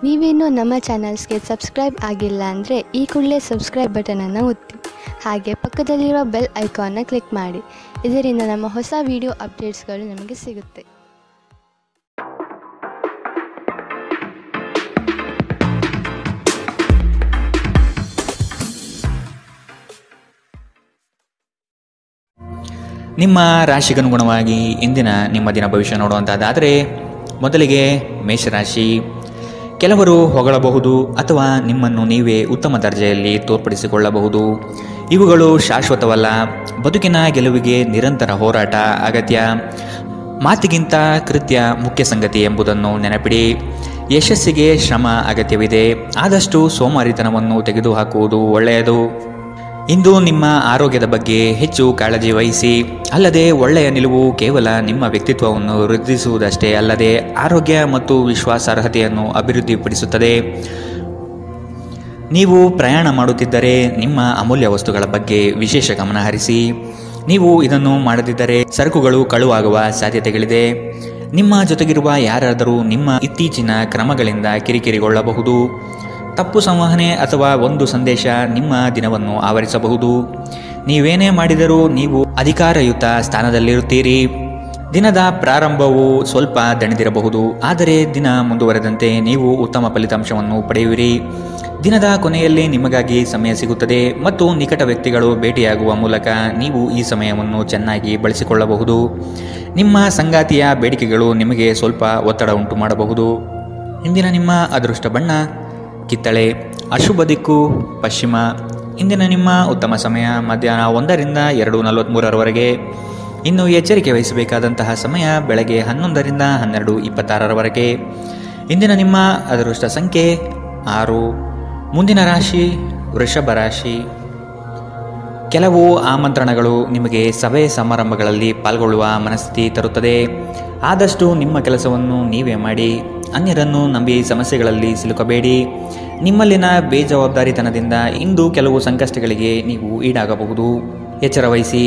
ನೀವೇನೂ ನಮ್ಮ ಚಾನಲ್ಸ್ಗೆ ಸಬ್ಸ್ಕ್ರೈಬ್ ಆಗಿಲ್ಲ ಅಂದರೆ ಈ ಕೂಡಲೇ ಸಬ್ಸ್ಕ್ರೈಬ್ ಬಟನನ್ನು ಒತ್ತಿ, ಹಾಗೆ ಪಕ್ಕದಲ್ಲಿರುವ ಬೆಲ್ ಐಕಾನ್ನ ಕ್ಲಿಕ್ ಮಾಡಿ. ಇದರಿಂದ ನಮ್ಮ ಹೊಸ ವಿಡಿಯೋ ಅಪ್ಡೇಟ್ಸ್ಗಳು ನಮಗೆ ಸಿಗುತ್ತೆ. ನಿಮ್ಮ ರಾಶಿಗನುಗುಣವಾಗಿ ಇಂದಿನ ನಿಮ್ಮ ದಿನ ಭವಿಷ್ಯ ನೋಡುವಂಥದ್ದಾದರೆ, ಮೊದಲಿಗೆ ಮೇಷರಾಶಿ. ಕೆಲವರು ಹೊಗಳಬಹುದು ಅಥವಾ ನಿಮ್ಮನ್ನು ನೀವೇ ಉತ್ತಮ ದರ್ಜೆಯಲ್ಲಿ ತೋರ್ಪಡಿಸಿಕೊಳ್ಳಬಹುದು. ಇವುಗಳು ಶಾಶ್ವತವಲ್ಲ. ಬದುಕಿನ ಗೆಲುವಿಗೆ ನಿರಂತರ ಹೋರಾಟ ಅಗತ್ಯ. ಮಾತಿಗಿಂತ ಕೃತ್ಯ ಮುಖ್ಯ ಸಂಗತಿ ಎಂಬುದನ್ನು ನೆನಪಿಡಿ. ಯಶಸ್ಸಿಗೆ ಶ್ರಮ ಅಗತ್ಯವಿದೆ. ಆದಷ್ಟು ಸೋಮಾರಿತನವನ್ನು ತೆಗೆದುಹಾಕುವುದು ಒಳ್ಳೆಯದು. ಇಂದು ನಿಮ್ಮ ಆರೋಗ್ಯದ ಬಗ್ಗೆ ಹೆಚ್ಚು ಕಾಳಜಿ ವಹಿಸಿ. ಅಲ್ಲದೆ ಒಳ್ಳೆಯ ನಿಲುವು ಕೇವಲ ನಿಮ್ಮ ವ್ಯಕ್ತಿತ್ವವನ್ನು ವೃದ್ಧಿಸುವುದಷ್ಟೇ ಅಲ್ಲದೆ ಆರೋಗ್ಯ ಮತ್ತು ವಿಶ್ವಾಸಾರ್ಹತೆಯನ್ನು ಅಭಿವೃದ್ಧಿಪಡಿಸುತ್ತದೆ. ನೀವು ಪ್ರಯಾಣ ಮಾಡುತ್ತಿದ್ದರೆ ನಿಮ್ಮ ಅಮೂಲ್ಯ ವಸ್ತುಗಳ ಬಗ್ಗೆ ವಿಶೇಷ ಗಮನ ಹರಿಸಿ. ನೀವು ಇದನ್ನು ಮಾಡದಿದ್ದರೆ ಸರಕುಗಳು ಕಳುವಾಗುವ ಸಾಧ್ಯತೆಗಳಿದೆ. ನಿಮ್ಮ ಜೊತೆಗಿರುವ ಯಾರಾದರೂ ನಿಮ್ಮ ಇತ್ತೀಚಿನ ಕ್ರಮಗಳಿಂದ ಕಿರಿಕಿರಿಗೊಳ್ಳಬಹುದು. ತಪ್ಪು ಸಂವಹನೆ ಅಥವಾ ಒಂದು ಸಂದೇಶ ನಿಮ್ಮ ದಿನವನ್ನು ಆವರಿಸಬಹುದು. ನೀವೇನೇ ಮಾಡಿದರೂ ನೀವು ಅಧಿಕಾರಯುತ ಸ್ಥಾನದಲ್ಲಿರುತ್ತೀರಿ. ದಿನದ ಪ್ರಾರಂಭವು ಸ್ವಲ್ಪ ದಣಿದಿರಬಹುದು, ಆದರೆ ದಿನ ಮುಂದುವರೆದಂತೆ ನೀವು ಉತ್ತಮ ಫಲಿತಾಂಶವನ್ನು ಪಡೆಯುವಿರಿ. ದಿನದ ಕೊನೆಯಲ್ಲಿ ನಿಮಗಾಗಿ ಸಮಯ ಸಿಗುತ್ತದೆ ಮತ್ತು ನಿಕಟ ವ್ಯಕ್ತಿಗಳು ಭೇಟಿಯಾಗುವ ಮೂಲಕ ನೀವು ಈ ಸಮಯವನ್ನು ಚೆನ್ನಾಗಿ ಬಳಸಿಕೊಳ್ಳಬಹುದು. ನಿಮ್ಮ ಸಂಗಾತಿಯ ಬೇಡಿಕೆಗಳು ನಿಮಗೆ ಸ್ವಲ್ಪ ಒತ್ತಡ ಉಂಟು ಮಾಡಬಹುದು. ಇಂದಿನ ನಿಮ್ಮ ಅದೃಷ್ಟ ಬಣ್ಣ ಕಿತ್ತಳೆ. ಅಶುಭ ದಿಕ್ಕು ಪಶ್ಚಿಮ. ಇಂದಿನ ನಿಮ್ಮ ಉತ್ತಮ ಸಮಯ ಮಧ್ಯಾಹ್ನ 1ರಿಂದ 2:43 ಇನ್ನು ಎಚ್ಚರಿಕೆ ವಹಿಸಬೇಕಾದಂತಹ ಸಮಯ ಬೆಳಗ್ಗೆ 11ರಿಂದ 12:26 ಇಂದಿನ ನಿಮ್ಮ ಅದೃಷ್ಟ ಸಂಖ್ಯೆ 6. ಮುಂದಿನ ರಾಶಿ ವೃಷಭ ರಾಶಿ. ಕೆಲವು ಆಮಂತ್ರಣಗಳು ನಿಮಗೆ ಸಭೆ ಸಮಾರಂಭಗಳಲ್ಲಿ ಪಾಲ್ಗೊಳ್ಳುವ ಮನಸ್ಥಿತಿ ತರುತ್ತದೆ. ಆದಷ್ಟು ನಿಮ್ಮ ಕೆಲಸವನ್ನು ನೀವೇ ಮಾಡಿ. ಅನ್ಯರನ್ನು ನಂಬಿ ಸಮಸ್ಯೆಗಳಲ್ಲಿ ಸಿಲುಕಬೇಡಿ. ನಿಮ್ಮಲ್ಲಿನ ಬೇಜವಾಬ್ದಾರಿತನದಿಂದ ಇಂದು ಕೆಲವು ಸಂಕಷ್ಟಗಳಿಗೆ ನೀವು ಈಡಾಗಬಹುದು. ಎಚ್ಚರ ವಹಿಸಿ.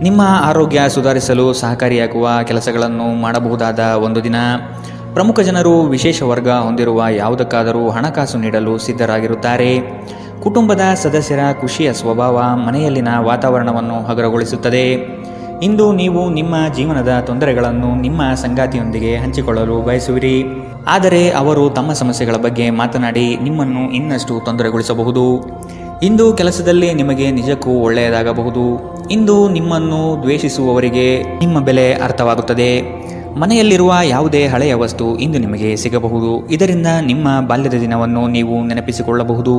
ನಿಮ್ಮ ಆರೋಗ್ಯ ಸುಧಾರಿಸಲು ಸಹಕಾರಿಯಾಗುವ ಕೆಲಸಗಳನ್ನು ಮಾಡಬಹುದಾದ ಒಂದು ದಿನ. ಪ್ರಮುಖ ಜನರು ವಿಶೇಷ ವರ್ಗ ಹೊಂದಿರುವ ಯಾವುದಕ್ಕಾದರೂ ಹಣಕಾಸು ನೀಡಲು ಸಿದ್ಧರಾಗಿರುತ್ತಾರೆ. ಕುಟುಂಬದ ಸದಸ್ಯರ ಖುಷಿಯ ಸ್ವಭಾವ ಮನೆಯಲ್ಲಿನ ವಾತಾವರಣವನ್ನು ಹಗುರಗೊಳಿಸುತ್ತದೆ. ಇಂದು ನೀವು ನಿಮ್ಮ ಜೀವನದ ತೊಂದರೆಗಳನ್ನು ನಿಮ್ಮ ಸಂಗಾತಿಯೊಂದಿಗೆ ಹಂಚಿಕೊಳ್ಳಲು ಬಯಸುವಿರಿ, ಆದರೆ ಅವರು ತಮ್ಮ ಸಮಸ್ಯೆಗಳ ಬಗ್ಗೆ ಮಾತನಾಡಿ ನಿಮ್ಮನ್ನು ಇನ್ನಷ್ಟು ತೊಂದರೆಗೊಳಿಸಬಹುದು. ಇಂದು ಕೆಲಸದಲ್ಲಿ ನಿಮಗೆ ನಿಜಕ್ಕೂ ಒಳ್ಳೆಯದಾಗಬಹುದು. ಇಂದು ನಿಮ್ಮನ್ನು ದ್ವೇಷಿಸುವವರಿಗೆ ನಿಮ್ಮ ಬೆಲೆ ಅರ್ಥವಾಗುತ್ತದೆ. ಮನೆಯಲ್ಲಿರುವ ಯಾವುದೇ ಹಳೆಯ ವಸ್ತು ಇಂದು ನಿಮಗೆ ಸಿಗಬಹುದು. ಇದರಿಂದ ನಿಮ್ಮ ಬಾಲ್ಯದ ದಿನವನ್ನು ನೀವು ನೆನಪಿಸಿಕೊಳ್ಳಬಹುದು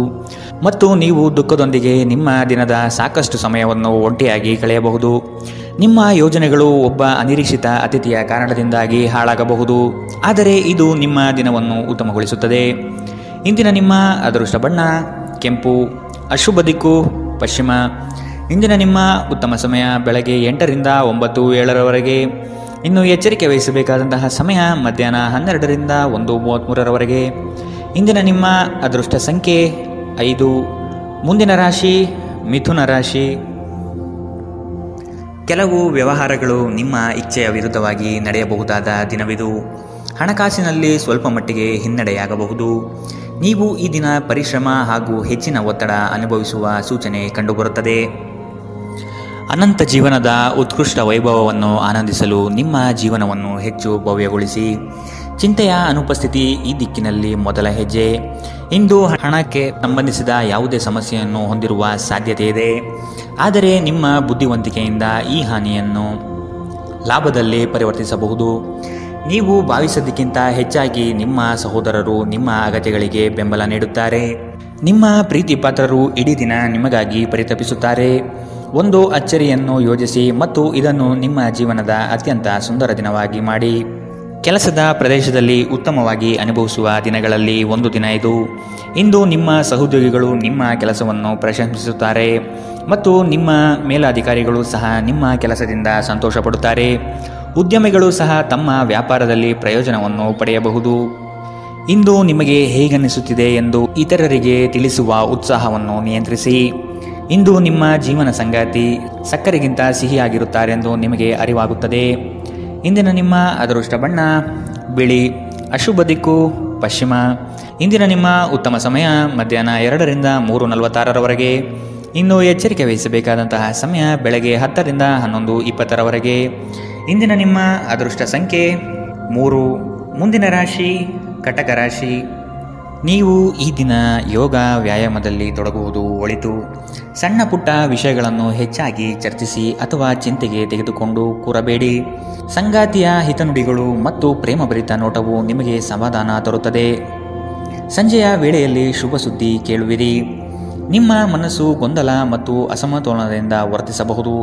ಮತ್ತು ನೀವು ದುಃಖದೊಂದಿಗೆ ನಿಮ್ಮ ದಿನದ ಸಾಕಷ್ಟು ಸಮಯವನ್ನು ಒಂಟಿಯಾಗಿ ಕಳೆಯಬಹುದು. ನಿಮ್ಮ ಯೋಜನೆಗಳು ಒಬ್ಬ ಅನಿರೀಕ್ಷಿತ ಅತಿಥಿಯ ಕಾರಣದಿಂದಾಗಿ ಹಾಳಾಗಬಹುದು, ಆದರೆ ಇದು ನಿಮ್ಮ ದಿನವನ್ನು ಉತ್ತಮಗೊಳಿಸುತ್ತದೆ. ಇಂದಿನ ನಿಮ್ಮ ಅದೃಷ್ಟ ಬಣ್ಣ ಕೆಂಪು. ಅಶುಭ ದಿಕ್ಕು ಪಶ್ಚಿಮ. ಇಂದಿನ ನಿಮ್ಮ ಉತ್ತಮ ಸಮಯ ಬೆಳಗ್ಗೆ 8ರಿಂದ 9:07 ಇನ್ನು ಎಚ್ಚರಿಕೆ ವಹಿಸಬೇಕಾದಂತಹ ಸಮಯ ಮಧ್ಯಾಹ್ನ 12ರಿಂದ 1:33 ಇಂದಿನ ನಿಮ್ಮ ಅದೃಷ್ಟ ಸಂಖ್ಯೆ 5. ಮುಂದಿನ ರಾಶಿ ಮಿಥುನ ರಾಶಿ. ಕೆಲವು ವ್ಯವಹಾರಗಳು ನಿಮ್ಮ ಇಚ್ಛೆಯ ವಿರುದ್ಧವಾಗಿ ನಡೆಯಬಹುದಾದ ದಿನವಿದು. ಹಣಕಾಸಿನಲ್ಲಿ ಸ್ವಲ್ಪ ಮಟ್ಟಿಗೆ ಹಿನ್ನಡೆಯಾಗಬಹುದು. ನೀವು ಈ ದಿನ ಪರಿಶ್ರಮ ಹಾಗೂ ಹೆಚ್ಚಿನ ಒತ್ತಡ ಅನುಭವಿಸುವ ಸೂಚನೆ ಕಂಡುಬರುತ್ತದೆ. ಅನಂತ ಜೀವನದ ಉತ್ಕೃಷ್ಟ ವೈಭವವನ್ನು ಆನಂದಿಸಲು ನಿಮ್ಮ ಜೀವನವನ್ನು ಹೆಚ್ಚು ಭವ್ಯಗೊಳಿಸಿ. ಚಿಂತೆಯ ಅನುಪಸ್ಥಿತಿ ಈ ದಿಕ್ಕಿನಲ್ಲಿ ಮೊದಲ ಹೆಜ್ಜೆ. ಇಂದು ಹಣಕ್ಕೆ ಸಂಬಂಧಿಸಿದ ಯಾವುದೇ ಸಮಸ್ಯೆಯನ್ನು ಹೊಂದಿರುವ ಸಾಧ್ಯತೆ ಇದೆ, ಆದರೆ ನಿಮ್ಮ ಬುದ್ಧಿವಂತಿಕೆಯಿಂದ ಈ ಹಾನಿಯನ್ನು ಲಾಭದಲ್ಲಿ ಪರಿವರ್ತಿಸಬಹುದು. ನೀವು ಭಾವಿಸಿದ್ದಕ್ಕಿಂತ ಹೆಚ್ಚಾಗಿ ನಿಮ್ಮ ಸಹೋದರರು ನಿಮ್ಮ ಅಗತ್ಯಗಳಿಗೆ ಬೆಂಬಲ ನೀಡುತ್ತಾರೆ. ನಿಮ್ಮ ಪ್ರೀತಿ ಪಾತ್ರರು ಇಡೀ ದಿನ ನಿಮಗಾಗಿ ಪರಿತಪಿಸುತ್ತಾರೆ. ಒಂದು ಅಚ್ಚರಿಯನ್ನು ಯೋಜಿಸಿ ಮತ್ತು ಇದನ್ನು ನಿಮ್ಮ ಜೀವನದ ಅತ್ಯಂತ ಸುಂದರ ದಿನವಾಗಿ ಮಾಡಿ. ಕೆಲಸದ ಪ್ರದೇಶದಲ್ಲಿ ಉತ್ತಮವಾಗಿ ಅನುಭವಿಸುವ ದಿನಗಳಲ್ಲಿ ಒಂದು ದಿನ ಇದು. ಇಂದು ನಿಮ್ಮ ಸಹೋದ್ಯೋಗಿಗಳು ನಿಮ್ಮ ಕೆಲಸವನ್ನು ಪ್ರಶಂಸಿಸುತ್ತಾರೆ ಮತ್ತು ನಿಮ್ಮ ಮೇಲಾಧಿಕಾರಿಗಳು ಸಹ ನಿಮ್ಮ ಕೆಲಸದಿಂದ ಸಂತೋಷ ಪಡುತ್ತಾರೆ. ಉದ್ಯಮಿಗಳು ಸಹ ತಮ್ಮ ವ್ಯಾಪಾರದಲ್ಲಿ ಪ್ರಯೋಜನವನ್ನು ಪಡೆಯಬಹುದು. ಇಂದು ನಿಮಗೆ ಹೇಗನ್ನಿಸುತ್ತಿದೆ ಎಂದು ಇತರರಿಗೆ ತಿಳಿಸುವ ಉತ್ಸಾಹವನ್ನು ನಿಯಂತ್ರಿಸಿ. ಇಂದು ನಿಮ್ಮ ಜೀವನ ಸಂಗಾತಿ ಸಕ್ಕರೆಗಿಂತ ಸಿಹಿಯಾಗಿರುತ್ತಾರೆಂದು ನಿಮಗೆ ಅರಿವಾಗುತ್ತದೆ. ಇಂದಿನ ನಿಮ್ಮ ಅದೃಷ್ಟ ಬಣ್ಣ ಬಿಳಿ. ಅಶುಭ ದಿಕ್ಕು ಪಶ್ಚಿಮ. ಇಂದಿನ ನಿಮ್ಮ ಉತ್ತಮ ಸಮಯ ಮಧ್ಯಾಹ್ನ 2ರಿಂದ 3:46ರವರೆಗೆ. ಇನ್ನು ಎಚ್ಚರಿಕೆ ವಹಿಸಬೇಕಾದಂತಹ ಸಮಯ ಬೆಳಗ್ಗೆ 10ರಿಂದ 11:20ರವರೆಗೆ. ಇಂದಿನ ನಿಮ್ಮ ಅದೃಷ್ಟ ಸಂಖ್ಯೆ 3. ಮುಂದಿನ ರಾಶಿ ಕಟಕ ರಾಶಿ. ನೀವು ಈ ದಿನ ಯೋಗ ವ್ಯಾಯಾಮದಲ್ಲಿ ತೊಡಗುವುದು ಒಳಿತು. ಸಣ್ಣ ಪುಟ್ಟ ವಿಷಯಗಳನ್ನು ಹೆಚ್ಚಾಗಿ ಚರ್ಚಿಸಿ ಅಥವಾ ಚಿಂತೆಗೆ ತೆಗೆದುಕೊಂಡು ಕೂರಬೇಡಿ. ಸಂಗಾತಿಯ ಹಿತನುಡಿಗಳು ಮತ್ತು ಪ್ರೇಮಭರಿತ ನೋಟವು ನಿಮಗೆ ಸಮಾಧಾನ ತರುತ್ತದೆ. ಸಂಜೆಯ ವೇಳೆಯಲ್ಲಿ ಶುಭ ಸುದ್ದಿ ಕೇಳುವಿರಿ. ನಿಮ್ಮ ಮನಸ್ಸು ಗೊಂದಲ ಮತ್ತು ಅಸಮತೋಲನದಿಂದ ವರ್ತಿಸಬಹುದು.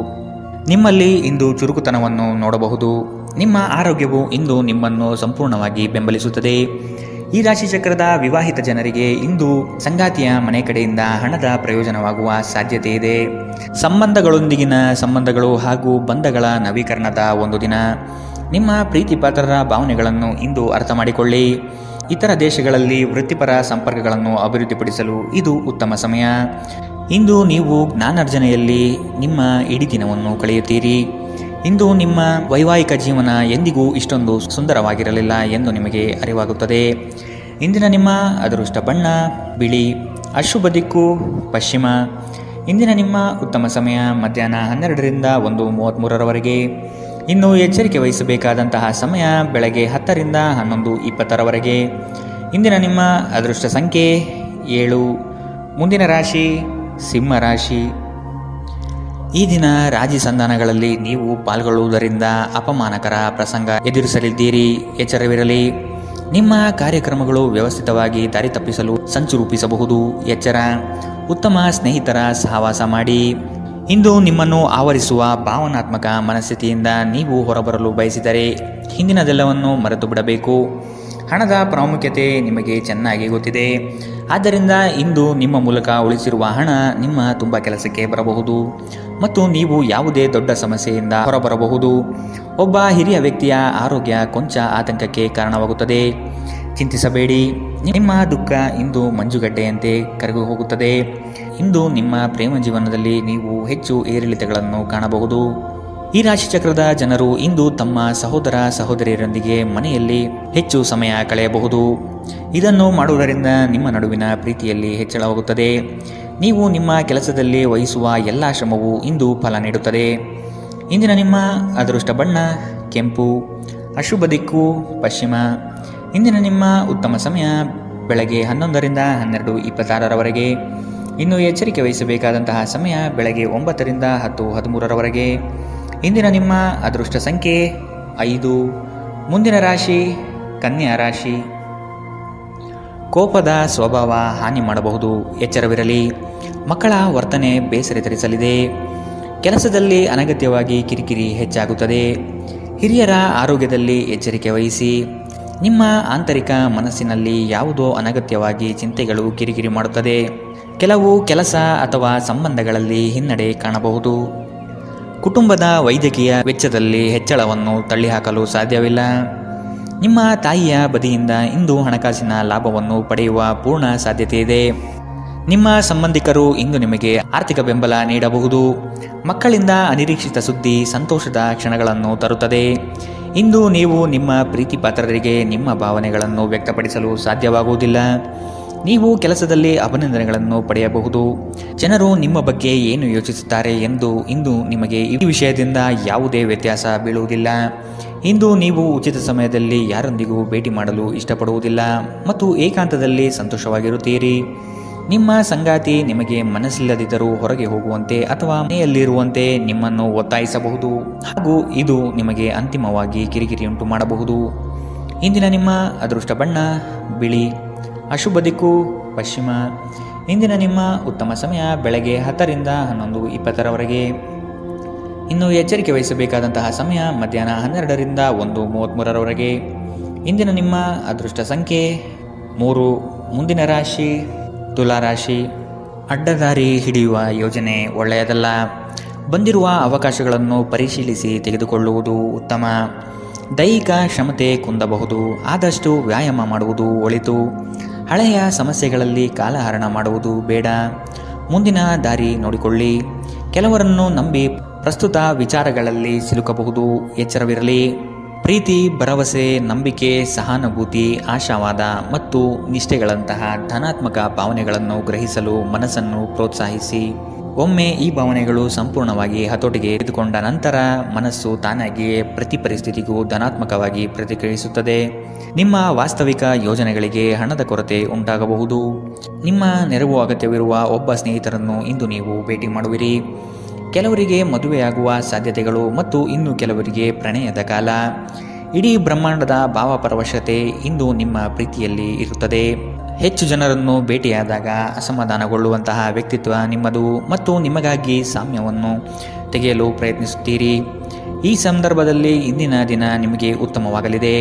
ನಿಮ್ಮಲ್ಲಿ ಇಂದು ಚುರುಕುತನವನ್ನು ನೋಡಬಹುದು. ನಿಮ್ಮ ಆರೋಗ್ಯವು ಇಂದು ನಿಮ್ಮನ್ನು ಸಂಪೂರ್ಣವಾಗಿ ಬೆಂಬಲಿಸುತ್ತದೆ. ಈ ರಾಶಿಚಕ್ರದ ವಿವಾಹಿತ ಜನರಿಗೆ ಇಂದು ಸಂಗಾತಿಯ ಮನೆ ಕಡೆಯಿಂದ ಹಣದ ಪ್ರಯೋಜನವಾಗುವ ಸಾಧ್ಯತೆ ಇದೆ. ಸಂಬಂಧಗಳೊಂದಿಗಿನ ಸಂಬಂಧಗಳು ಹಾಗೂ ಬಂಧಗಳ ನವೀಕರಣದ ಒಂದು ದಿನ. ನಿಮ್ಮ ಪ್ರೀತಿಪಾತ್ರರ ಭಾವನೆಗಳನ್ನು ಇಂದು ಅರ್ಥ ಮಾಡಿಕೊಳ್ಳಿ. ಇತರ ದೇಶಗಳಲ್ಲಿ ವೃತ್ತಿಪರ ಸಂಪರ್ಕಗಳನ್ನು ಅಭಿವೃದ್ಧಿಪಡಿಸಲು ಇದು ಉತ್ತಮ ಸಮಯ. ಇಂದು ನೀವು ಜ್ಞಾನಾರ್ಜನೆಯಲ್ಲಿ ನಿಮ್ಮ ಇಡೀ ದಿನವನ್ನು ಕಳೆಯುತ್ತೀರಿ. ಇಂದು ನಿಮ್ಮ ವೈವಾಹಿಕ ಜೀವನ ಎಂದಿಗೂ ಇಷ್ಟೊಂದು ಸುಂದರವಾಗಿರಲಿಲ್ಲ ಎಂದು ನಿಮಗೆ ಅರಿವಾಗುತ್ತದೆ. ಇಂದಿನ ನಿಮ್ಮ ಅದೃಷ್ಟ ಬಣ್ಣ ಬಿಳಿ. ಅಶುಭ ದಿಕ್ಕು ಪಶ್ಚಿಮ. ಇಂದಿನ ನಿಮ್ಮ ಉತ್ತಮ ಸಮಯ ಮಧ್ಯಾಹ್ನ 12ರಿಂದ 1:33ರವರೆಗೆ. ಇನ್ನು ಎಚ್ಚರಿಕೆ ವಹಿಸಬೇಕಾದಂತಹ ಸಮಯ ಬೆಳಗ್ಗೆ 10ರಿಂದ 11:20ರವರೆಗೆ. ಇಂದಿನ ನಿಮ್ಮ ಅದೃಷ್ಟ ಸಂಖ್ಯೆ 7. ಮುಂದಿನ ರಾಶಿ ಸಿಂಹ ರಾಶಿ. ಈ ದಿನ ರಾಜಿ ಸಂಧಾನಗಳಲ್ಲಿ ನೀವು ಪಾಲ್ಗೊಳ್ಳುವುದರಿಂದ ಅಪಮಾನಕರ ಪ್ರಸಂಗ ಎದುರಿಸಲಿದ್ದೀರಿ. ಎಚ್ಚರವಿರಲಿ. ನಿಮ್ಮ ಕಾರ್ಯಕ್ರಮಗಳು ವ್ಯವಸ್ಥಿತವಾಗಿ ದಾರಿ ತಪ್ಪಿಸಲು ಸಂಚು ರೂಪಿಸಬಹುದು. ಎಚ್ಚರ. ಉತ್ತಮ ಸ್ನೇಹಿತರ ಸಹವಾಸ ಮಾಡಿ. ಇಂದು ನಿಮ್ಮನ್ನು ಆವರಿಸುವ ಭಾವನಾತ್ಮಕ ಮನಸ್ಥಿತಿಯಿಂದ ನೀವು ಹೊರಬರಲು ಬಯಸಿದರೆ ಹಿಂದಿನದೆಲ್ಲವನ್ನು ಮರೆತು ಬಿಡಬೇಕು. ಹಣದ ಪ್ರಾಮುಖ್ಯತೆ ನಿಮಗೆ ಚೆನ್ನಾಗಿ ಗೊತ್ತಿದೆ. ಆದ್ದರಿಂದ ಇಂದು ನಿಮ್ಮ ಮೂಲಕ ಉಳಿಸಿರುವ ಹಣ ನಿಮ್ಮ ತುಂಬ ಕೆಲಸಕ್ಕೆ ಬರಬಹುದು ಮತ್ತು ನೀವು ಯಾವುದೇ ದೊಡ್ಡ ಸಮಸ್ಯೆಯಿಂದ ಹೊರಬರಬಹುದು. ಒಬ್ಬ ಹಿರಿಯ ವ್ಯಕ್ತಿಯ ಆರೋಗ್ಯ ಕೊಂಚ ಆತಂಕಕ್ಕೆ ಕಾರಣವಾಗುತ್ತದೆ. ಚಿಂತಿಸಬೇಡಿ. ನಿಮ್ಮ ದುಃಖ ಇಂದು ಮಂಜುಗಡ್ಡೆಯಂತೆ ಕರಗಿ ಹೋಗುತ್ತದೆ. ಇಂದು ನಿಮ್ಮ ಪ್ರೇಮ ಜೀವನದಲ್ಲಿ ನೀವು ಹೆಚ್ಚು ಏರಿಳಿತಗಳನ್ನು ಕಾಣಬಹುದು. ಈ ರಾಶಿಚಕ್ರದ ಜನರು ಇಂದು ತಮ್ಮ ಸಹೋದರ ಸಹೋದರಿಯರೊಂದಿಗೆ ಮನೆಯಲ್ಲಿ ಹೆಚ್ಚು ಸಮಯ ಕಳೆಯಬಹುದು. ಇದನ್ನು ಮಾಡುವುದರಿಂದ ನಿಮ್ಮ ನಡುವಿನ ಪ್ರೀತಿಯಲ್ಲಿ ಹೆಚ್ಚಳವಾಗುತ್ತದೆ. ನೀವು ನಿಮ್ಮ ಕೆಲಸದಲ್ಲಿ ವಹಿಸುವ ಎಲ್ಲ ಶ್ರಮವು ಇಂದು ಫಲ ನೀಡುತ್ತದೆ. ಇಂದಿನ ನಿಮ್ಮ ಅದೃಷ್ಟ ಬಣ್ಣ ಕೆಂಪು. ಅಶುಭ ದಿಕ್ಕು ಪಶ್ಚಿಮ. ಇಂದಿನ ನಿಮ್ಮ ಉತ್ತಮ ಸಮಯ ಬೆಳಗ್ಗೆ 11ರಿಂದ 12:26ರವರೆಗೆ. ಇನ್ನು ಎಚ್ಚರಿಕೆ ವಹಿಸಬೇಕಾದಂತಹ ಸಮಯ ಬೆಳಗ್ಗೆ 9ರಿಂದ 10:13ರವರೆಗೆ. ಇಂದಿನ ನಿಮ್ಮ ಅದೃಷ್ಟ ಸಂಖ್ಯೆ 5. ಮುಂದಿನ ರಾಶಿ ಕನ್ಯಾ ರಾಶಿ. ಕೋಪದ ಸ್ವಭಾವ ಹಾನಿ ಮಾಡಬಹುದು. ಎಚ್ಚರವಿರಲಿ. ಮಕ್ಕಳ ವರ್ತನೆ ಬೇಸರ ತರಿಸಲಿದೆ. ಕೆಲಸದಲ್ಲಿ ಅನಗತ್ಯವಾಗಿ ಕಿರಿಕಿರಿ ಹೆಚ್ಚಾಗುತ್ತದೆ. ಹಿರಿಯರ ಆರೋಗ್ಯದಲ್ಲಿ ಎಚ್ಚರಿಕೆ ವಹಿಸಿ. ನಿಮ್ಮ ಆಂತರಿಕ ಮನಸ್ಸಿನಲ್ಲಿ ಯಾವುದೋ ಅನಗತ್ಯವಾಗಿ ಚಿಂತೆಗಳು ಕಿರಿಕಿರಿ ಮಾಡುತ್ತದೆ. ಕೆಲವು ಕೆಲಸ ಅಥವಾ ಸಂಬಂಧಗಳಲ್ಲಿ ಹಿನ್ನಡೆ ಕಾಣಬಹುದು. ಕುಟುಂಬದ ವೈದ್ಯಕೀಯ ವೆಚ್ಚದಲ್ಲಿ ಹೆಚ್ಚಳವನ್ನು ತಳ್ಳಿಹಾಕಲು ಸಾಧ್ಯವಿಲ್ಲ. ನಿಮ್ಮ ತಾಯಿಯ ಬದಿಯಿಂದ ಇಂದು ಹಣಕಾಸಿನ ಲಾಭವನ್ನು ಪಡೆಯುವ ಪೂರ್ಣ ಸಾಧ್ಯತೆ ಇದೆ. ನಿಮ್ಮ ಸಂಬಂಧಿಕರು ಇಂದು ನಿಮಗೆ ಆರ್ಥಿಕ ಬೆಂಬಲ ನೀಡಬಹುದು. ಮಕ್ಕಳಿಂದ ಅನಿರೀಕ್ಷಿತ ಸುದ್ದಿ ಸಂತೋಷದ ಕ್ಷಣಗಳನ್ನು ತರುತ್ತದೆ. ಇಂದು ನೀವು ನಿಮ್ಮ ಪ್ರೀತಿಪಾತ್ರರಿಗೆ ನಿಮ್ಮ ಭಾವನೆಗಳನ್ನು ವ್ಯಕ್ತಪಡಿಸಲು ಸಾಧ್ಯವಾಗುವುದಿಲ್ಲ. ನೀವು ಕೆಲಸದಲ್ಲಿ ಅಭಿನಂದನೆಗಳನ್ನು ಪಡೆಯಬಹುದು. ಜನರು ನಿಮ್ಮ ಬಗ್ಗೆ ಏನು ಯೋಚಿಸುತ್ತಾರೆ ಎಂದು ಇಂದು ನಿಮಗೆ ಈ ವಿಷಯದಿಂದ ಯಾವುದೇ ವ್ಯತ್ಯಾಸ ಬೀಳುವುದಿಲ್ಲ. ಇಂದು ನೀವು ಉಚಿತ ಸಮಯದಲ್ಲಿ ಯಾರೊಂದಿಗೂ ಭೇಟಿ ಮಾಡಲು ಇಷ್ಟಪಡುವುದಿಲ್ಲ ಮತ್ತು ಏಕಾಂತದಲ್ಲಿ ಸಂತೋಷವಾಗಿರುತ್ತೀರಿ. ನಿಮ್ಮ ಸಂಗಾತಿ ನಿಮಗೆ ಮನಸ್ಸಿಲ್ಲದಿದ್ದರೂ ಹೊರಗೆ ಹೋಗುವಂತೆ ಅಥವಾ ಮನೆಯಲ್ಲಿರುವಂತೆ ನಿಮ್ಮನ್ನು ಒತ್ತಾಯಿಸಬಹುದು ಹಾಗೂ ಇದು ನಿಮಗೆ ಅಂತಿಮವಾಗಿ ಕಿರಿಕಿರಿಯುಂಟು ಮಾಡಬಹುದು. ಇಂದಿನ ನಿಮ್ಮ ಅದೃಷ್ಟ ಬಣ್ಣ ಬಿಳಿ. ಅಶುಭ ದಿಕ್ಕು ಪಶ್ಚಿಮ. ಇಂದಿನ ನಿಮ್ಮ ಉತ್ತಮ ಸಮಯ ಬೆಳಗ್ಗೆ 10ರಿಂದ 11:20ರವರೆಗೆ. ಇನ್ನು ಎಚ್ಚರಿಕೆ ವಹಿಸಬೇಕಾದಂತಹ ಸಮಯ ಮಧ್ಯಾಹ್ನ 12ರಿಂದ 1:33ರವರೆಗೆ. ಇಂದಿನ ನಿಮ್ಮ ಅದೃಷ್ಟ ಸಂಖ್ಯೆ 3. ಮುಂದಿನ ರಾಶಿ ತುಲಾರಾಶಿ. ಅಡ್ಡದಾರಿ ಹಿಡಿಯುವ ಯೋಜನೆ ಒಳ್ಳೆಯದಲ್ಲ. ಬಂದಿರುವ ಅವಕಾಶಗಳನ್ನು ಪರಿಶೀಲಿಸಿ ತೆಗೆದುಕೊಳ್ಳುವುದು ಉತ್ತಮ. ದೈಹಿಕ ಕ್ಷಮತೆ ಕುಂದಬಹುದು. ಆದಷ್ಟು ವ್ಯಾಯಾಮ ಮಾಡುವುದು ಒಳಿತು. ಹಳೆಯ ಸಮಸ್ಯೆಗಳಲ್ಲಿ ಕಾಲಹರಣ ಮಾಡುವುದು ಬೇಡ. ಮುಂದಿನ ದಾರಿ ನೋಡಿಕೊಳ್ಳಿ. ಕೆಲವರನ್ನು ನಂಬಿ ಪ್ರಸ್ತುತ ವಿಚಾರಗಳಲ್ಲಿ ಸಿಲುಕಬಹುದು. ಎಚ್ಚರವಿರಲಿ. ಪ್ರೀತಿ, ಭರವಸೆ, ನಂಬಿಕೆ, ಸಹಾನುಭೂತಿ, ಆಶಾವಾದ ಮತ್ತು ನಿಷ್ಠೆಗಳಂತಹ ಧನಾತ್ಮಕ ಭಾವನೆಗಳನ್ನು ಗ್ರಹಿಸಲು ಮನಸ್ಸನ್ನು ಪ್ರೋತ್ಸಾಹಿಸಿ. ಒಮ್ಮೆ ಈ ಭಾವನೆಗಳು ಸಂಪೂರ್ಣವಾಗಿ ಹತೋಟಿಗೆ ತೆಗೆದುಕೊಂಡ ನಂತರ ಮನಸ್ಸು ತಾನಾಗಿಯೇ ಪ್ರತಿ ಪರಿಸ್ಥಿತಿಗೂ ಧನಾತ್ಮಕವಾಗಿ ಪ್ರತಿಕ್ರಿಯಿಸುತ್ತದೆ. ನಿಮ್ಮ ವಾಸ್ತವಿಕ ಯೋಜನೆಗಳಿಗೆ ಹಣದ ಕೊರತೆ ಉಂಟಾಗಬಹುದು. ನಿಮ್ಮ ನೆರವು ಅಗತ್ಯವಿರುವ ಒಬ್ಬ ಸ್ನೇಹಿತರನ್ನು ಇಂದು ನೀವು ಭೇಟಿ ಮಾಡುವಿರಿ. ಕೆಲವರಿಗೆ ಮದುವೆಯಾಗುವ ಸಾಧ್ಯತೆಗಳು ಮತ್ತು ಇನ್ನು ಕೆಲವರಿಗೆ ಪ್ರಣಯದ ಕಾಲ. ಇಡೀ ಬ್ರಹ್ಮಾಂಡದ ಭಾವಪರವಶತೆ ಇಂದು ನಿಮ್ಮ ಪ್ರೀತಿಯಲ್ಲಿ ಇರುತ್ತದೆ. ಹೆಚ್ಚು ಜನರನ್ನು ಭೇಟಿಯಾದಾಗ ಅಸಮಾಧಾನಗೊಳ್ಳುವಂತಹ ವ್ಯಕ್ತಿತ್ವ ನಿಮ್ಮದು ಮತ್ತು ನಿಮಗಾಗಿ ಸಾಮ್ಯವನ್ನು ತೆಗೆಯಲು ಪ್ರಯತ್ನಿಸುತ್ತೀರಿ. ಈ ಸಂದರ್ಭದಲ್ಲಿ ಇಂದಿನ ದಿನ ನಿಮಗೆ ಉತ್ತಮವಾಗಲಿದೆ.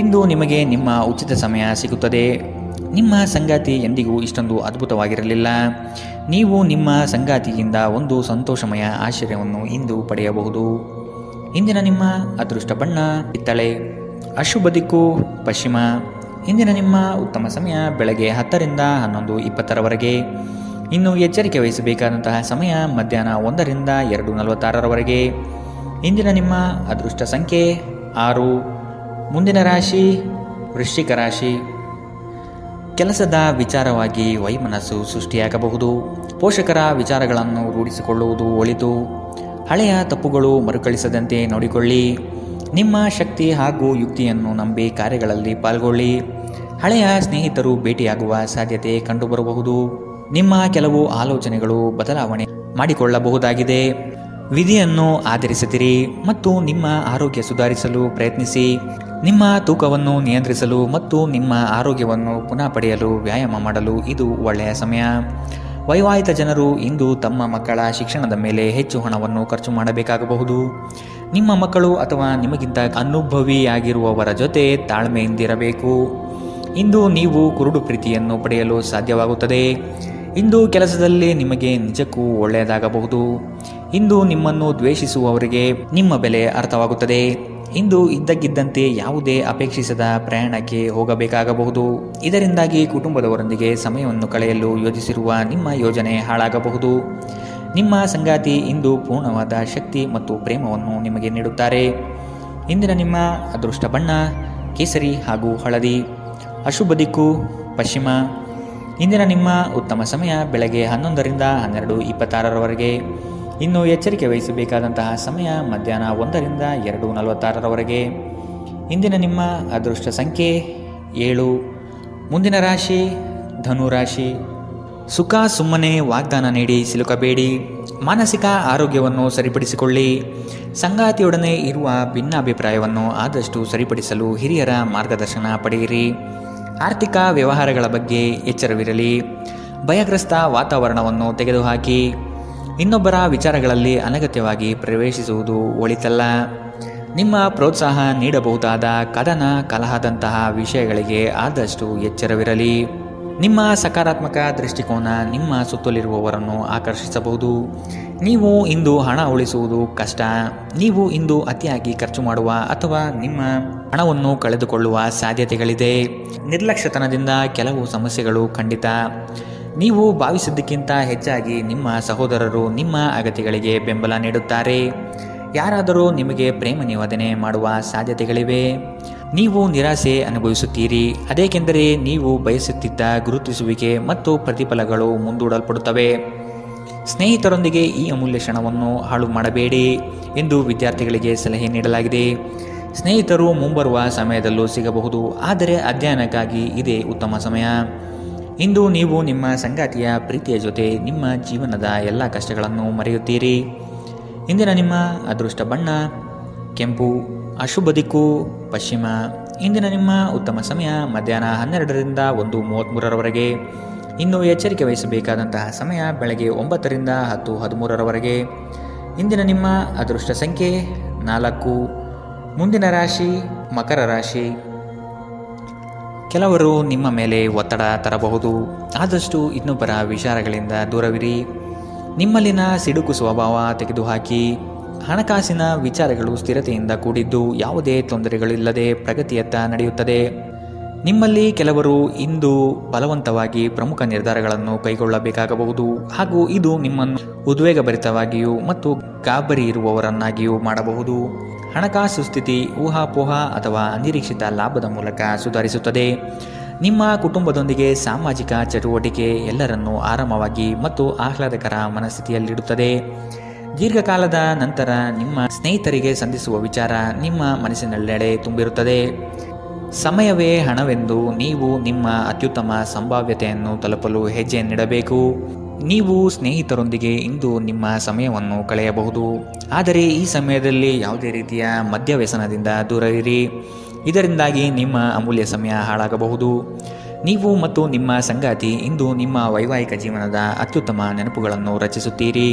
ಇಂದು ನಿಮಗೆ ನಿಮ್ಮ ಉಚಿತ ಸಮಯ ಸಿಗುತ್ತದೆ. ನಿಮ್ಮ ಸಂಗಾತಿ ಎಂದಿಗೂ ಇಷ್ಟೊಂದು ಅದ್ಭುತವಾಗಿರಲಿಲ್ಲ. ನೀವು ನಿಮ್ಮ ಸಂಗಾತಿಯಿಂದ ಒಂದು ಸಂತೋಷಮಯ ಆಶ್ಚರ್ಯವನ್ನು ಇಂದು ಪಡೆಯಬಹುದು. ಇಂದಿನ ನಿಮ್ಮ ಅದೃಷ್ಟ ಬಣ್ಣ ಕಿತ್ತಳೆ. ಅಶುಭ ದಿಕ್ಕು ಪಶ್ಚಿಮ. ಇಂದಿನ ನಿಮ್ಮ ಉತ್ತಮ ಸಮಯ ಬೆಳಗ್ಗೆ 10ರಿಂದ 11:20ರವರೆಗೆ. ಇನ್ನು ಎಚ್ಚರಿಕೆ ವಹಿಸಬೇಕಾದಂತಹ ಸಮಯ ಮಧ್ಯಾಹ್ನ 1ರಿಂದ 2:46ರವರೆಗೆ. ಇಂದಿನ ನಿಮ್ಮ ಅದೃಷ್ಟ ಸಂಖ್ಯೆ 6. ಮುಂದಿನ ರಾಶಿ ವೃಶ್ಚಿಕ ರಾಶಿ. ಕೆಲಸದ ವಿಚಾರವಾಗಿ ವೈಮನಸ್ಸು ಸೃಷ್ಟಿಯಾಗಬಹುದು. ಪೋಷಕರ ವಿಚಾರಗಳನ್ನು ರೂಢಿಸಿಕೊಳ್ಳುವುದು ಒಳಿತು. ಹಳೆಯ ತಪ್ಪುಗಳು ಮರುಕಳಿಸದಂತೆ ನೋಡಿಕೊಳ್ಳಿ. ನಿಮ್ಮ ಶಕ್ತಿ ಹಾಗೂ ಯುಕ್ತಿಯನ್ನು ನಂಬಿ ಕಾರ್ಯಗಳಲ್ಲಿ ಪಾಲ್ಗೊಳ್ಳಿ. ಹಳೆಯ ಸ್ನೇಹಿತರು ಭೇಟಿಯಾಗುವ ಸಾಧ್ಯತೆ ಕಂಡುಬರಬಹುದು. ನಿಮ್ಮ ಕೆಲವು ಆಲೋಚನೆಗಳು ಬದಲಾವಣೆ ಮಾಡಿಕೊಳ್ಳಬಹುದಾಗಿದೆ. ವಿಧಿಯನ್ನು ಆಧರಿಸಿದಿರಿ ಮತ್ತು ನಿಮ್ಮ ಆರೋಗ್ಯ ಸುಧಾರಿಸಲು ಪ್ರಯತ್ನಿಸಿ. ನಿಮ್ಮ ತೂಕವನ್ನು ನಿಯಂತ್ರಿಸಲು ಮತ್ತು ನಿಮ್ಮ ಆರೋಗ್ಯವನ್ನು ಪುನಃ ಪಡೆಯಲು ವ್ಯಾಯಾಮ ಮಾಡಲು ಇದು ಒಳ್ಳೆಯ ಸಮಯ. ವೈವಾಹಿಕ ಜನರು ಇಂದು ತಮ್ಮ ಮಕ್ಕಳ ಶಿಕ್ಷಣದ ಮೇಲೆ ಹೆಚ್ಚು ಹಣವನ್ನು ಖರ್ಚು ಮಾಡಬೇಕಾಗಬಹುದು. ನಿಮ್ಮ ಮಕ್ಕಳು ಅಥವಾ ನಿಮಗಿಂತ ಅನುಭವಿಯಾಗಿರುವವರ ಜೊತೆ ತಾಳ್ಮೆಯಿಂದಿರಬೇಕು. ಇಂದು ನೀವು ಕುರುಡು ಪ್ರೀತಿಯನ್ನು ಪಡೆಯಲು ಸಾಧ್ಯವಾಗುತ್ತದೆ. ಇಂದು ಕೆಲಸದಲ್ಲಿ ನಿಮಗೆ ನಿಜಕ್ಕೂ ಒಳ್ಳೆಯದಾಗಬಹುದು. ಇಂದು ನಿಮ್ಮನ್ನು ದ್ವೇಷಿಸುವವರಿಗೆ ನಿಮ್ಮ ಬೆಲೆ ಅರ್ಥವಾಗುತ್ತದೆ. ಇಂದು ಇದ್ದಕ್ಕಿದ್ದಂತೆ ಯಾವುದೇ ಅಪೇಕ್ಷಿಸದ ಪ್ರಯಾಣಕ್ಕೆ ಹೋಗಬೇಕಾಗಬಹುದು. ಇದರಿಂದಾಗಿ ಕುಟುಂಬದವರೊಂದಿಗೆ ಸಮಯವನ್ನು ಕಳೆಯಲು ಯೋಜಿಸಿರುವ ನಿಮ್ಮ ಯೋಜನೆ ಹಾಳಾಗಬಹುದು. ನಿಮ್ಮ ಸಂಗಾತಿ ಇಂದು ಪೂರ್ಣವಾದ ಶಕ್ತಿ ಮತ್ತು ಪ್ರೇಮವನ್ನು ನಿಮಗೆ ನೀಡುತ್ತಾರೆ. ಇಂದಿನ ನಿಮ್ಮ ಅದೃಷ್ಟ ಬಣ್ಣ ಕೇಸರಿ ಹಾಗೂ ಹಳದಿ. ಅಶುಭ ದಿಕ್ಕು ಪಶ್ಚಿಮ. ಇಂದಿನ ನಿಮ್ಮ ಉತ್ತಮ ಸಮಯ ಬೆಳಗ್ಗೆ 11ರಿಂದ 12:26ರವರೆಗೆ. ಇನ್ನು ಎಚ್ಚರಿಕೆ ವಹಿಸಬೇಕಾದಂತಹ ಸಮಯ ಮಧ್ಯಾಹ್ನ 1ರಿಂದ 2:46ರವರೆಗೆ. ಇಂದಿನ ನಿಮ್ಮ ಅದೃಷ್ಟ ಸಂಖ್ಯೆ 7. ಮುಂದಿನ ರಾಶಿ ಧನು ರಾಶಿ. ಸುಖ ಸುಮ್ಮನೆ ವಾಗ್ದಾನ ನೀಡಿ ಸಿಲುಕಬೇಡಿ. ಮಾನಸಿಕ ಆರೋಗ್ಯವನ್ನು ಸರಿಪಡಿಸಿಕೊಳ್ಳಿ. ಸಂಗಾತಿಯೊಡನೆ ಇರುವ ಭಿನ್ನಾಭಿಪ್ರಾಯವನ್ನು ಆದಷ್ಟು ಸರಿಪಡಿಸಲು ಹಿರಿಯರ ಮಾರ್ಗದರ್ಶನ ಪಡೆಯಿರಿ. ಆರ್ಥಿಕ ವ್ಯವಹಾರಗಳ ಬಗ್ಗೆ ಎಚ್ಚರವಿರಲಿ. ಭಯಗ್ರಸ್ತ ವಾತಾವರಣವನ್ನು ತೆಗೆದುಹಾಕಿ. ಇನ್ನೊಬ್ಬರ ವಿಚಾರಗಳಲ್ಲಿ ಅನಗತ್ಯವಾಗಿ ಪ್ರವೇಶಿಸುವುದು ಒಳಿತಲ್ಲ. ನಿಮ್ಮ ಪ್ರೋತ್ಸಾಹ ನೀಡಬಹುದಾದ ಕದನ ಕಲಹದಂತಹ ವಿಷಯಗಳಿಗೆ ಆದಷ್ಟು ಎಚ್ಚರವಿರಲಿ. ನಿಮ್ಮ ಸಕಾರಾತ್ಮಕ ದೃಷ್ಟಿಕೋನ ನಿಮ್ಮ ಸುತ್ತಲಿರುವವರನ್ನು ಆಕರ್ಷಿಸಬಹುದು. ನೀವು ಇಂದು ಹಣ ಉಳಿಸುವುದು ಕಷ್ಟ. ನೀವು ಇಂದು ಅತಿಯಾಗಿ ಖರ್ಚು ಮಾಡುವ ಅಥವಾ ನಿಮ್ಮ ಹಣವನ್ನು ಕಳೆದುಕೊಳ್ಳುವ ಸಾಧ್ಯತೆಗಳಿದೆ. ನಿರ್ಲಕ್ಷ್ಯತನದಿಂದ ಕೆಲವು ಸಮಸ್ಯೆಗಳು ಖಂಡಿತ. ನೀವು ಭಾವಿಸಿದ್ದಕ್ಕಿಂತ ಹೆಚ್ಚಾಗಿ ನಿಮ್ಮ ಸಹೋದರರು ನಿಮ್ಮ ಅಗತ್ಯಗಳಿಗೆ ಬೆಂಬಲ ನೀಡುತ್ತಾರೆ. ಯಾರಾದರೂ ನಿಮಗೆ ಪ್ರೇಮ ನಿವೇದನೆ ಮಾಡುವ ಸಾಧ್ಯತೆಗಳಿವೆ. ನೀವು ನಿರಾಸೆ ಅನುಭವಿಸುತ್ತೀರಿ. ಅದೇಕೆಂದರೆ ನೀವು ಬಯಸುತ್ತಿದ್ದ ಗುರುತಿಸುವಿಕೆ ಮತ್ತು ಪ್ರತಿಫಲಗಳು ಮುಂದೂಡಲ್ಪಡುತ್ತವೆ. ಸ್ನೇಹಿತರೊಂದಿಗೆ ಈ ಅಮೂಲ್ಯ ಕ್ಷಣವನ್ನು ಹಾಳು ಮಾಡಬೇಡಿ ಎಂದು ವಿದ್ಯಾರ್ಥಿಗಳಿಗೆ ಸಲಹೆ ನೀಡಲಾಗಿದೆ. ಸ್ನೇಹಿತರು ಮುಂಬರುವ ಸಮಯದಲ್ಲೂ ಸಿಗಬಹುದು, ಆದರೆ ಅಧ್ಯಯನಕ್ಕಾಗಿ ಇದೇ ಉತ್ತಮ ಸಮಯ. ಇಂದು ನೀವು ನಿಮ್ಮ ಸಂಗಾತಿಯ ಪ್ರೀತಿಯ ಜೊತೆ ನಿಮ್ಮ ಜೀವನದ ಎಲ್ಲ ಕಷ್ಟಗಳನ್ನು ಮರೆಯುತ್ತೀರಿ. ಇಂದಿನ ನಿಮ್ಮ ಅದೃಷ್ಟ ಬಣ್ಣ ಕೆಂಪು. ಅಶುಭ ದಿಕ್ಕು ಪಶ್ಚಿಮ. ಇಂದಿನ ನಿಮ್ಮ ಉತ್ತಮ ಸಮಯ ಮಧ್ಯಾಹ್ನ 12ರಿಂದ 1:33ರವರೆಗೆ. ಇನ್ನು ಎಚ್ಚರಿಕೆ ವಹಿಸಬೇಕಾದಂತಹ ಸಮಯ ಬೆಳಗ್ಗೆ 9ರಿಂದ 10:13ರವರೆಗೆ. ಇಂದಿನ ನಿಮ್ಮ ಅದೃಷ್ಟ ಸಂಖ್ಯೆ 4. ಮುಂದಿನ ರಾಶಿ ಮಕರ ರಾಶಿ. ಕೆಲವರು ನಿಮ್ಮ ಮೇಲೆ ಒತ್ತಡ ತರಬಹುದು. ಆದಷ್ಟು ಇನ್ನೊಬ್ಬರ ವಿಚಾರಗಳಿಂದ ದೂರವಿರಿ. ನಿಮ್ಮಲ್ಲಿನ ಸಿಡುಕು ಸ್ವಭಾವ ತೆಗೆದುಹಾಕಿ. ಹಣಕಾಸಿನ ವಿಚಾರಗಳು ಸ್ಥಿರತೆಯಿಂದ ಕೂಡಿದ್ದು ಯಾವುದೇ ತೊಂದರೆಗಳಿಲ್ಲದೆ ಪ್ರಗತಿಯತ್ತ ನಡೆಯುತ್ತದೆ. ನಿಮ್ಮಲ್ಲಿ ಕೆಲವರು ಇಂದು ಬಲವಂತವಾಗಿ ಪ್ರಮುಖ ನಿರ್ಧಾರಗಳನ್ನು ಕೈಗೊಳ್ಳಬೇಕಾಗಬಹುದು ಹಾಗೂ ಇದು ನಿಮ್ಮನ್ನು ಉದ್ವೇಗಭರಿತವಾಗಿಯೂ ಮತ್ತು ಗಾಬರಿ ಇರುವವರನ್ನಾಗಿಯೂ ಮಾಡಬಹುದು. ಹಣಕಾಸು ಸ್ಥಿತಿ ಊಹಾಪೋಹ ಅಥವಾ ಅನಿರೀಕ್ಷಿತ ಲಾಭದ ಮೂಲಕ ಸುಧಾರಿಸುತ್ತದೆ. ನಿಮ್ಮ ಕುಟುಂಬದೊಂದಿಗೆ ಸಾಮಾಜಿಕ ಚಟುವಟಿಕೆ ಎಲ್ಲರನ್ನೂ ಆರಾಮವಾಗಿ ಮತ್ತು ಆಹ್ಲಾದಕರ ಮನಸ್ಥಿತಿಯಲ್ಲಿಡುತ್ತದೆ. ದೀರ್ಘಕಾಲದ ನಂತರ ನಿಮ್ಮ ಸ್ನೇಹಿತರಿಗೆ ಸಂಧಿಸುವ ವಿಚಾರ ನಿಮ್ಮ ಮನಸ್ಸಿನೆಲ್ಲೆಡೆ ತುಂಬಿರುತ್ತದೆ. ಸಮಯವೇ ಹಣವೆಂದು ನೀವು ನಿಮ್ಮ ಅತ್ಯುತ್ತಮ ಸಂಭಾವ್ಯತೆಯನ್ನು ತಲುಪಲು ಹೆಜ್ಜೆಯನ್ನಿಡಬೇಕು. ನೀವು ಸ್ನೇಹಿತರೊಂದಿಗೆ ಇಂದು ನಿಮ್ಮ ಸಮಯವನ್ನು ಕಳೆಯಬಹುದು, ಆದರೆ ಈ ಸಮಯದಲ್ಲಿ ಯಾವುದೇ ರೀತಿಯ ಮದ್ಯವ್ಯಸನದಿಂದ ದೂರವಿರಿ. ಇದರಿಂದಾಗಿ ನಿಮ್ಮ ಅಮೂಲ್ಯ ಸಮಯ ಹಾಳಾಗಬಹುದು. ನೀವು ಮತ್ತು ನಿಮ್ಮ ಸಂಗಾತಿ ಇಂದು ನಿಮ್ಮ ವೈವಾಹಿಕ ಜೀವನದ ಅತ್ಯುತ್ತಮ ನೆನಪುಗಳನ್ನು ರಚಿಸುತ್ತೀರಿ.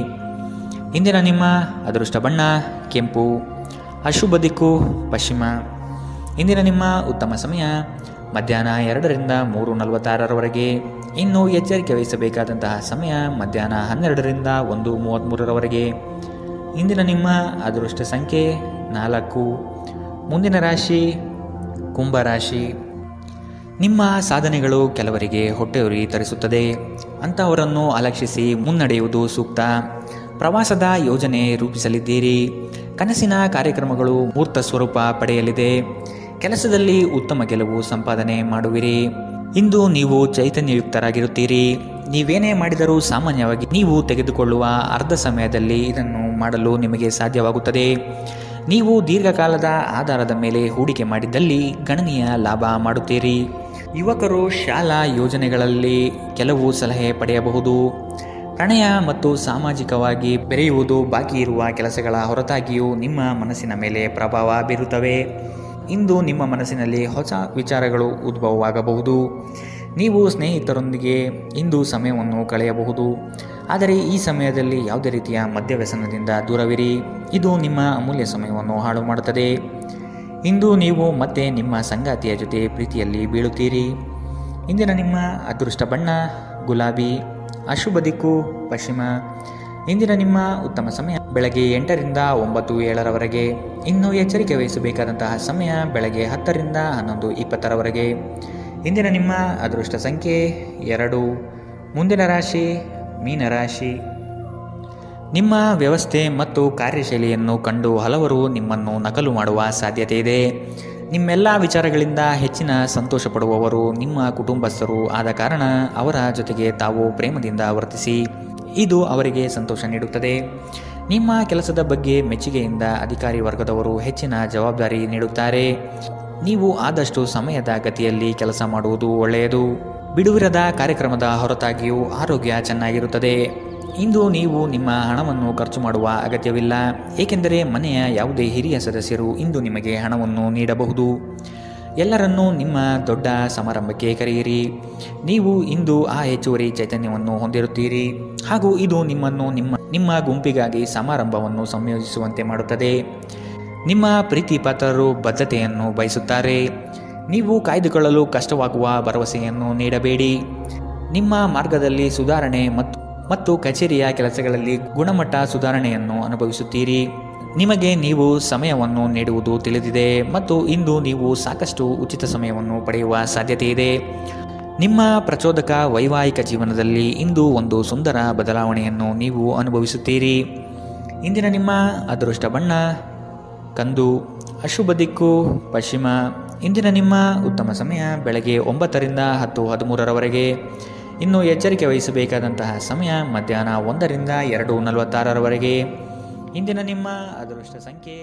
ಇಂದಿನ ನಿಮ್ಮ ಅದೃಷ್ಟ ಬಣ್ಣ ಕೆಂಪು, ಅಶುಭ ದಿಕ್ಕು ಪಶ್ಚಿಮ. ಇಂದಿನ ನಿಮ್ಮ ಉತ್ತಮ ಸಮಯ ಮಧ್ಯಾಹ್ನ 2ರಿಂದ 3:46ರವರೆಗೆ. ಇನ್ನು ಎಚ್ಚರಿಕೆ ವಹಿಸಬೇಕಾದಂತಹ ಸಮಯ ಮಧ್ಯಾಹ್ನ 12ರಿಂದ 1:33ರವರೆಗೆ. ಇಂದಿನ ನಿಮ್ಮ ಅದೃಷ್ಟ ಸಂಖ್ಯೆ 4. ಮುಂದಿನ ರಾಶಿ ಕುಂಭರಾಶಿ. ನಿಮ್ಮ ಸಾಧನೆಗಳು ಕೆಲವರಿಗೆ ಹೊಟ್ಟೆಯುರಿ ತರಿಸುತ್ತದೆ. ಅಂತಹವರನ್ನು ಅಲಕ್ಷಿಸಿ ಮುನ್ನಡೆಯುವುದು ಸೂಕ್ತ. ಪ್ರವಾಸದ ಯೋಜನೆ ರೂಪಿಸಲಿದ್ದೀರಿ. ಕನಸಿನ ಕಾರ್ಯಕ್ರಮಗಳು ಮೂರ್ತ ಸ್ವರೂಪ ಪಡೆಯಲಿದೆ. ಕೆಲಸದಲ್ಲಿ ಉತ್ತಮ ಗೆಲುವು ಸಂಪಾದನೆ ಮಾಡುವಿರಿ. ಇಂದು ನೀವು ಚೈತನ್ಯಯುಕ್ತರಾಗಿರುತ್ತೀರಿ. ನೀವೇನೇ ಮಾಡಿದರೂ ಸಾಮಾನ್ಯವಾಗಿ ನೀವು ತೆಗೆದುಕೊಳ್ಳುವ ಅರ್ಧ ಸಮಯದಲ್ಲಿ ಇದನ್ನು ಮಾಡಲು ನಿಮಗೆ ಸಾಧ್ಯವಾಗುತ್ತದೆ. ನೀವು ದೀರ್ಘಕಾಲದ ಆಧಾರದ ಮೇಲೆ ಹೂಡಿಕೆ ಮಾಡಿದ್ದಲ್ಲಿ ಗಣನೀಯ ಲಾಭ ಮಾಡುತ್ತೀರಿ. ಯುವಕರು ಶಾಲಾ ಯೋಜನೆಗಳಲ್ಲಿ ಕೆಲವು ಸಲಹೆ ಪಡೆಯಬಹುದು. ಪ್ರಣಯ ಮತ್ತು ಸಾಮಾಜಿಕವಾಗಿ ಬೆರೆಯುವುದು ಬಾಕಿ ಇರುವ ಕೆಲಸಗಳ ಹೊರತಾಗಿಯೂ ನಿಮ್ಮ ಮನಸ್ಸಿನ ಮೇಲೆ ಪ್ರಭಾವ ಬೀರುತ್ತವೆ. ಇಂದು ನಿಮ್ಮ ಮನಸ್ಸಿನಲ್ಲಿ ಹೊಸ ವಿಚಾರಗಳು ಉದ್ಭವವಾಗಬಹುದು. ನೀವು ಸ್ನೇಹಿತರೊಂದಿಗೆ ಇಂದು ಸಮಯವನ್ನು ಕಳೆಯಬಹುದು, ಆದರೆ ಈ ಸಮಯದಲ್ಲಿ ಯಾವುದೇ ರೀತಿಯ ಮದ್ಯವ್ಯಸನದಿಂದ ದೂರವಿರಿ. ಇದು ನಿಮ್ಮ ಅಮೂಲ್ಯ ಸಮಯವನ್ನು ಹಾಳು ಮಾಡುತ್ತದೆ. ಇಂದು ನೀವು ಮತ್ತೆ ನಿಮ್ಮ ಸಂಗಾತಿಯ ಜೊತೆ ಪ್ರೀತಿಯಲ್ಲಿ ಬೀಳುತ್ತೀರಿ. ಇಂದಿನ ನಿಮ್ಮ ಅದೃಷ್ಟ ಬಣ್ಣ ಗುಲಾಬಿ, ಅಶುಭ ದಿಕ್ಕು ಪಶ್ಚಿಮ. ಇಂದಿನ ನಿಮ್ಮ ಉತ್ತಮ ಸಮಯ ಬೆಳಗ್ಗೆ 8ರಿಂದ 9:07ರವರೆಗೆ. ಇನ್ನು ಎಚ್ಚರಿಕೆ ವಹಿಸಬೇಕಾದಂತಹ ಸಮಯ ಬೆಳಗ್ಗೆ 10ರಿಂದ 11:20ರವರೆಗೆ. ಇಂದಿನ ನಿಮ್ಮ ಅದೃಷ್ಟ ಸಂಖ್ಯೆ 2. ಮುಂದಿನ ರಾಶಿ ಮೀನರಾಶಿ. ನಿಮ್ಮ ವ್ಯವಸ್ಥೆ ಮತ್ತು ಕಾರ್ಯಶೈಲಿಯನ್ನು ಕಂಡು ಹಲವರು ನಿಮ್ಮನ್ನು ನಕಲು ಮಾಡುವ ಸಾಧ್ಯತೆ ಇದೆ. ನಿಮ್ಮೆಲ್ಲ ವಿಚಾರಗಳಿಂದ ಹೆಚ್ಚಿನ ಸಂತೋಷ ಪಡುವವರು ನಿಮ್ಮ ಕುಟುಂಬಸ್ಥರು ಆದ ಕಾರಣ ಅವರ ಜೊತೆಗೆ ತಾವು ಪ್ರೇಮದಿಂದ ವರ್ತಿಸಿ. ಇದು ಅವರಿಗೆ ಸಂತೋಷ ನೀಡುತ್ತದೆ. ನಿಮ್ಮ ಕೆಲಸದ ಬಗ್ಗೆ ಮೆಚ್ಚುಗೆಯಿಂದ ಅಧಿಕಾರಿ ವರ್ಗದವರು ಹೆಚ್ಚಿನ ಜವಾಬ್ದಾರಿ ನೀಡುತ್ತಾರೆ. ನೀವು ಆದಷ್ಟು ಸಮಯದ ಗತಿಯಲ್ಲಿ ಕೆಲಸ ಮಾಡುವುದು ಒಳ್ಳೆಯದು. ಬಿಡುವಿರದ ಕಾರ್ಯಕ್ರಮದ ಹೊರತಾಗಿಯೂ ಆರೋಗ್ಯ ಚೆನ್ನಾಗಿರುತ್ತದೆ. ಇಂದು ನೀವು ನಿಮ್ಮ ಹಣವನ್ನು ಖರ್ಚು ಮಾಡುವ ಅಗತ್ಯವಿಲ್ಲ, ಏಕೆಂದರೆ ಮನೆಯ ಯಾವುದೇ ಹಿರಿಯ ಸದಸ್ಯರು ಇಂದು ನಿಮಗೆ ಹಣವನ್ನು ನೀಡಬಹುದು. ಎಲ್ಲರನ್ನೂ ನಿಮ್ಮ ದೊಡ್ಡ ಸಮಾರಂಭಕ್ಕೆ ಕರೆಯಿರಿ. ನೀವು ಇಂದು ಆ ಹೆಚ್ಚುವರಿ ಚೈತನ್ಯವನ್ನು ಹೊಂದಿರುತ್ತೀರಿ ಹಾಗೂ ಇದು ನಿಮ್ಮನ್ನು ನಿಮ್ಮ ಗುಂಪಿಗಾಗಿ ಸಮಾರಂಭವನ್ನು ಸಂಯೋಜಿಸುವಂತೆ ಮಾಡುತ್ತದೆ. ನಿಮ್ಮ ಪ್ರೀತಿ ಪಾತ್ರರು ಬದ್ಧತೆಯನ್ನು ಬಯಸುತ್ತಾರೆ. ನೀವು ಕಾಯ್ದುಕೊಳ್ಳಲು ಕಷ್ಟವಾಗುವ ಭರವಸೆಯನ್ನು ನೀಡಬೇಡಿ. ನಿಮ್ಮ ಮಾರ್ಗದಲ್ಲಿ ಸುಧಾರಣೆ ಮತ್ತು ಕಚೇರಿಯ ಕೆಲಸಗಳಲ್ಲಿ ಗುಣಮಟ್ಟ ಸುಧಾರಣೆಯನ್ನು ಅನುಭವಿಸುತ್ತೀರಿ. ನಿಮಗೆ ನೀವು ಸಮಯವನ್ನು ನೀಡುವುದು ತಿಳಿದಿದೆ ಮತ್ತು ಇಂದು ನೀವು ಸಾಕಷ್ಟು ಉಚಿತ ಸಮಯವನ್ನು ಪಡೆಯುವ ಸಾಧ್ಯತೆ ಇದೆ. ನಿಮ್ಮ ಪ್ರಚೋದಕ ವೈವಾಹಿಕ ಜೀವನದಲ್ಲಿ ಇಂದು ಒಂದು ಸುಂದರ ಬದಲಾವಣೆಯನ್ನು ನೀವು ಅನುಭವಿಸುತ್ತೀರಿ. ಇಂದಿನ ನಿಮ್ಮ ಅದೃಷ್ಟ ಬಣ್ಣ ಕಂದು, ಅಶುಭ ದಿಕ್ಕು ಪಶ್ಚಿಮ. ಇಂದಿನ ನಿಮ್ಮ ಉತ್ತಮ ಸಮಯ ಬೆಳಗ್ಗೆ 9ರಿಂದ 10:13ರವರೆಗೆ. ಇನ್ನು ಎಚ್ಚರಿಕೆ ವಹಿಸಬೇಕಾದಂತಹ ಸಮಯ ಮಧ್ಯಾಹ್ನ 1ರಿಂದ 2:46ರವರೆಗೆ. ಇಂದಿನ ನಿಮ್ಮ ಅದೃಷ್ಟ ಸಂಖ್ಯೆ